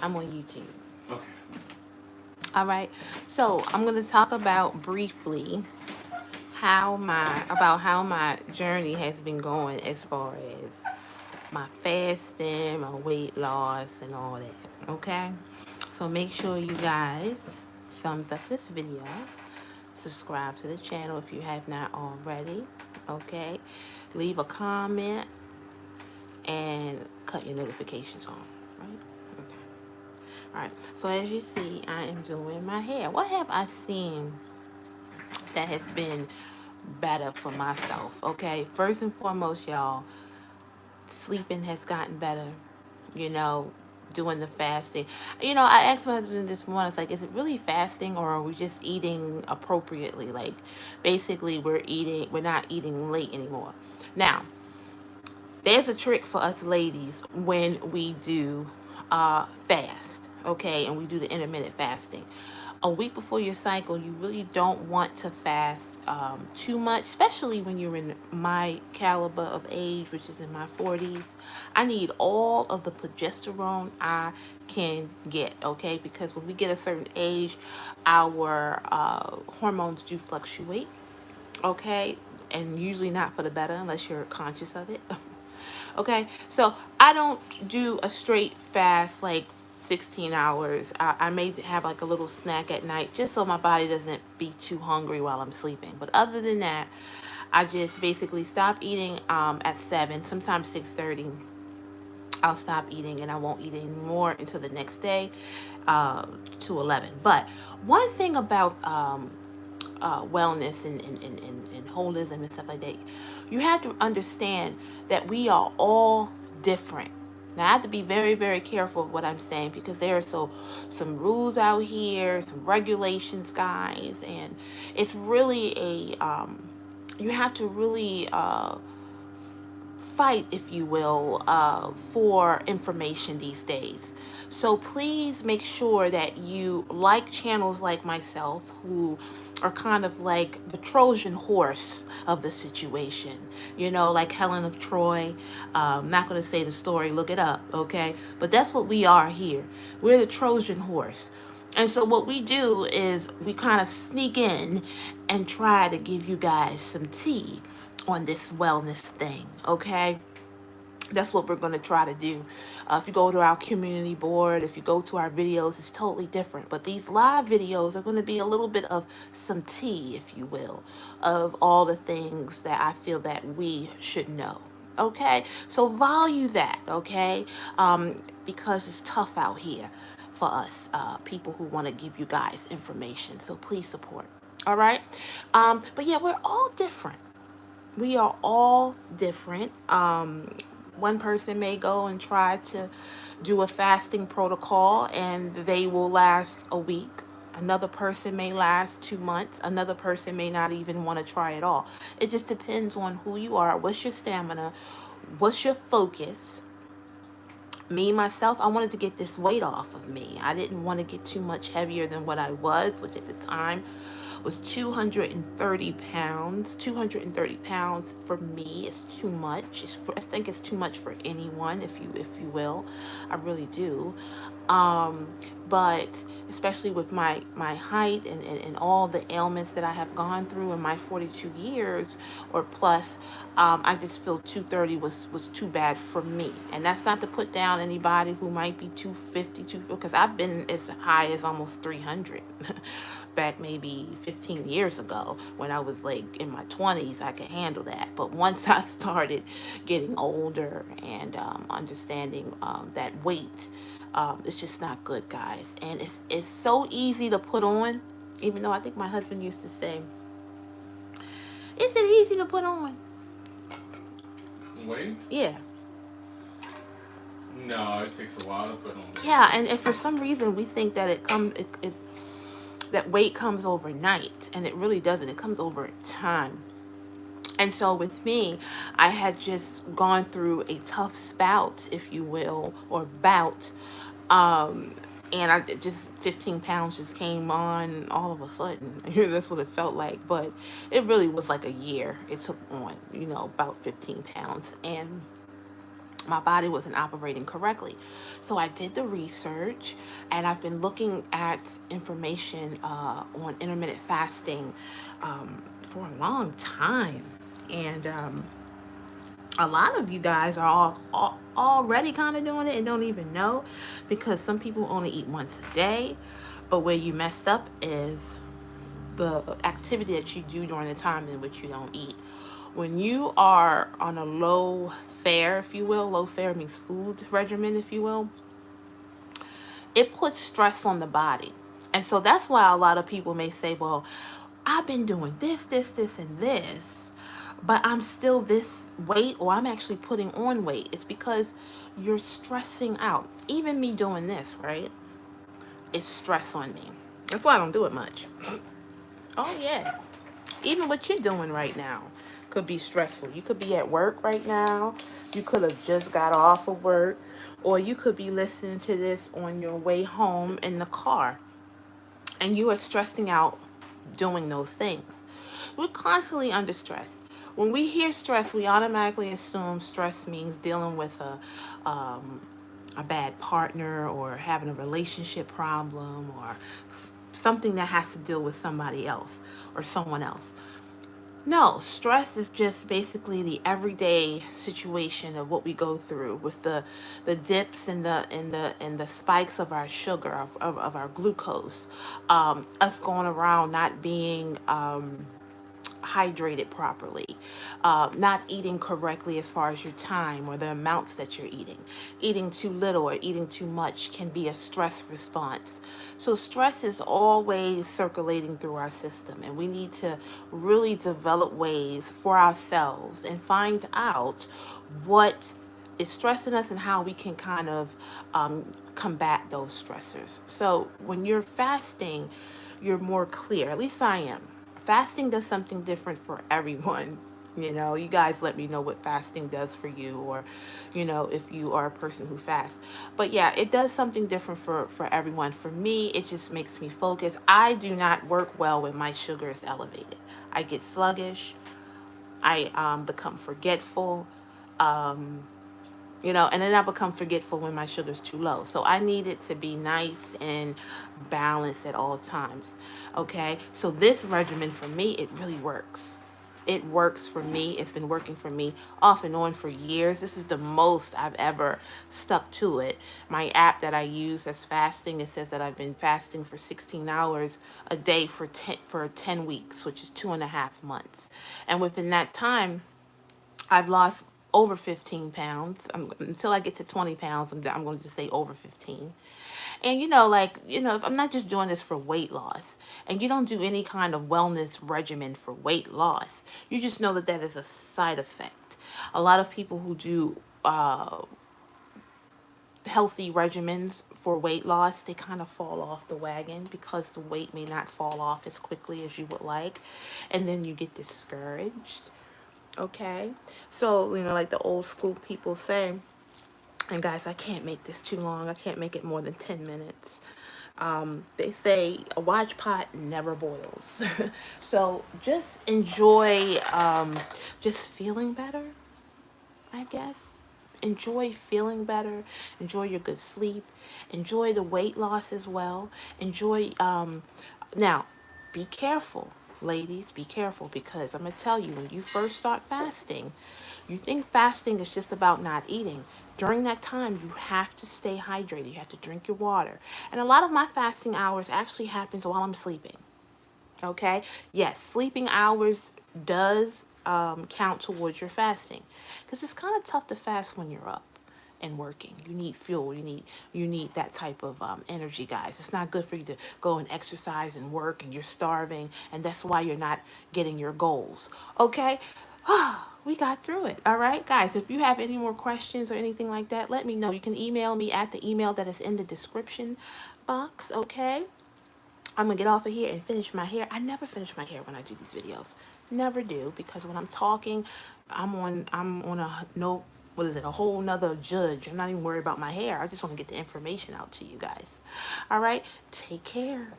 I'm on YouTube. Okay. All right. So I'm gonna talk about briefly how my journey has been going as far as my fasting, my weight loss, and all that. Okay. So make sure you guys thumbs up this video, subscribe to the channel if you have not already. Okay. Leave a comment and cut your notifications on. Right. Okay. All right. So as you see, I am doing my hair. What have I seen that has been better for myself? Okay. First and foremost, y'all, sleeping has gotten better. You know, doing the fasting. I asked my husband this morning, it's like, is it really fasting or are we just eating appropriately? Like, basically, we're not eating late anymore. Now, there's a trick for us ladies when we do fast, okay, and we do the intermittent fasting. A week before your cycle, you really don't want to fast too much, especially when you're in my caliber of age, which is in my 40s. I need all of the progesterone I can get, okay, because when we get a certain age, our hormones do fluctuate, okay, and usually not for the better unless you're conscious of it. Okay, so I don't do a straight fast like 16 hours. I may have like a little snack at night just so my body doesn't be too hungry while I'm sleeping. But other than that, I just basically stop eating at 7, sometimes 6:30. I'll stop eating and I won't eat anymore until the next day uh, to 11. But one thing about wellness and holism and stuff like that, you have to understand that we are all different. Now, I have to be very, very careful of what I'm saying because there are some rules out here, some regulations, guys, and it's really you have to really fight, if you will, for information these days. So please make sure that you like channels like myself who are kind of like the Trojan horse of the situation. Like Helen of Troy. Not going to say the story, look it up, okay? But that's what we are here. We're the Trojan horse. And so what we do is we kind of sneak in and try to give you guys some tea on this wellness thing, okay? That's what we're going to try to do. If you go to our community board, if you go to our videos, it's totally different. But these live videos are going to be a little bit of some tea, if you will, of all the things that I feel that we should know. Okay? So value that, okay? Because it's tough out here for us, people who want to give you guys information. So please support. All right? But yeah, we're all different. We are all different. One person may go and try to do a fasting protocol and they will last a week. Another person may last 2 months. Another person may not even want to try it all. It just depends on who you are, what's your stamina, what's your focus. Me, myself, I wanted to get this weight off of me. I didn't want to get too much heavier than what I was, which at the time was 230 pounds. 230 pounds for me is too much. I think it's too much for anyone, if you will. I really do. Um, but especially with my height and all the ailments that I have gone through in my 42 years or plus, I just feel 230 was too bad for me. And that's not to put down anybody who might be 250, because I've been as high as almost 300 back maybe 15 years ago when I was like in my 20s. I could handle that. But once I started getting older and understanding that weight, it's just not good, guys. And it's so easy to put on, even though I think my husband used to say, is it easy to put on? Wait. Yeah. No, it takes a while to put on weight. Yeah, and for some reason we think that that weight comes overnight, and it really doesn't. It comes over time. And so with me, I had just gone through a tough spout, if you will, or bout. Um, and I just 15 pounds just came on all of a sudden. That's what it felt like. But it really was like a year it took on, about 15 pounds. And My body wasn't operating correctly. So I did the research, and I've been looking at information on intermittent fasting for a long time. And a lot of you guys are already kind of doing it and don't even know, because some people only eat once a day. But where you mess up is the activity that you do during the time in which you don't eat. When you are on a low fare, if you will, low fare means food regimen, if you will, it puts stress on the body. And so that's why a lot of people may say, well, I've been doing this, and this, but I'm still this weight, or I'm actually putting on weight. It's because you're stressing out. Even me doing this, right? It's stress on me. That's why I don't do it much. Oh, yeah. Even what you're doing right now could be stressful. You could be at work right now. You could have just got off of work, or you could be listening to this on your way home in the car, and you are stressing out doing those things. We're constantly under stress. When we hear stress, we automatically assume stress means dealing with a bad partner, or having a relationship problem, or something that has to deal with somebody else or someone else. No, stress is just basically the everyday situation of what we go through with the dips and the spikes of our sugar, of our glucose, us going around not being hydrated properly, not eating correctly as far as your time or the amounts that you're eating. Eating too little or eating too much can be a stress response. So, stress is always circulating through our system, and we need to really develop ways for ourselves and find out what is stressing us and how we can kind of combat those stressors. So, when you're fasting, you're more clear. At least I am. Fasting does something different for everyone. You guys let me know what fasting does for you, or, if you are a person who fasts. But yeah, it does something different for everyone. For me, it just makes me focus. I do not work well when my sugar is elevated. I get sluggish. I become forgetful. And then I become forgetful when my sugar's too low. So I need it to be nice and balanced at all times. Okay. So this regimen for me, it really works. It works for me. It's been working for me off and on for years. This is the most I've ever stuck to it. My app that I use as fasting, it says that I've been fasting for 16 hours a day for 10 weeks, which is 2.5 months. And within that time, I've lost over 15 pounds. Until I get to 20 pounds, I'm going to just say over 15. And if I'm not just doing this for weight loss, and you don't do any kind of wellness regimen for weight loss, you just know that that is a side effect. A lot of people who do healthy regimens for weight loss, they kind of fall off the wagon because the weight may not fall off as quickly as you would like. And then you get discouraged. Okay. So, like the old school people say, and guys, I can't make this too long. I can't make it more than 10 minutes. They say a watch pot never boils. So just enjoy just feeling better, I guess. Enjoy feeling better. Enjoy your good sleep. Enjoy the weight loss as well. Enjoy, now, be careful, ladies. Be careful, because I'm going to tell you, when you first start fasting, you think fasting is just about not eating. During that time, you have to stay hydrated. You have to drink your water. And a lot of my fasting hours actually happens while I'm sleeping. Okay? Yes, sleeping hours does count towards your fasting, because it's kind of tough to fast when you're up and working. You need fuel. You need that type of energy, guys. It's not good for you to go and exercise and work and you're starving, and that's why you're not getting your goals. Okay? We got through it. All right, guys. If you have any more questions or anything like that, let me know. You can email me at the email that is in the description box. Okay? I'm gonna get off of here and finish my hair. I never finish my hair when I do these videos. Never do, because when I'm talking, I'm on a no, what is it, a whole nother judge. I'm not even worried about my hair. I just want to get the information out to you guys. All right, take care.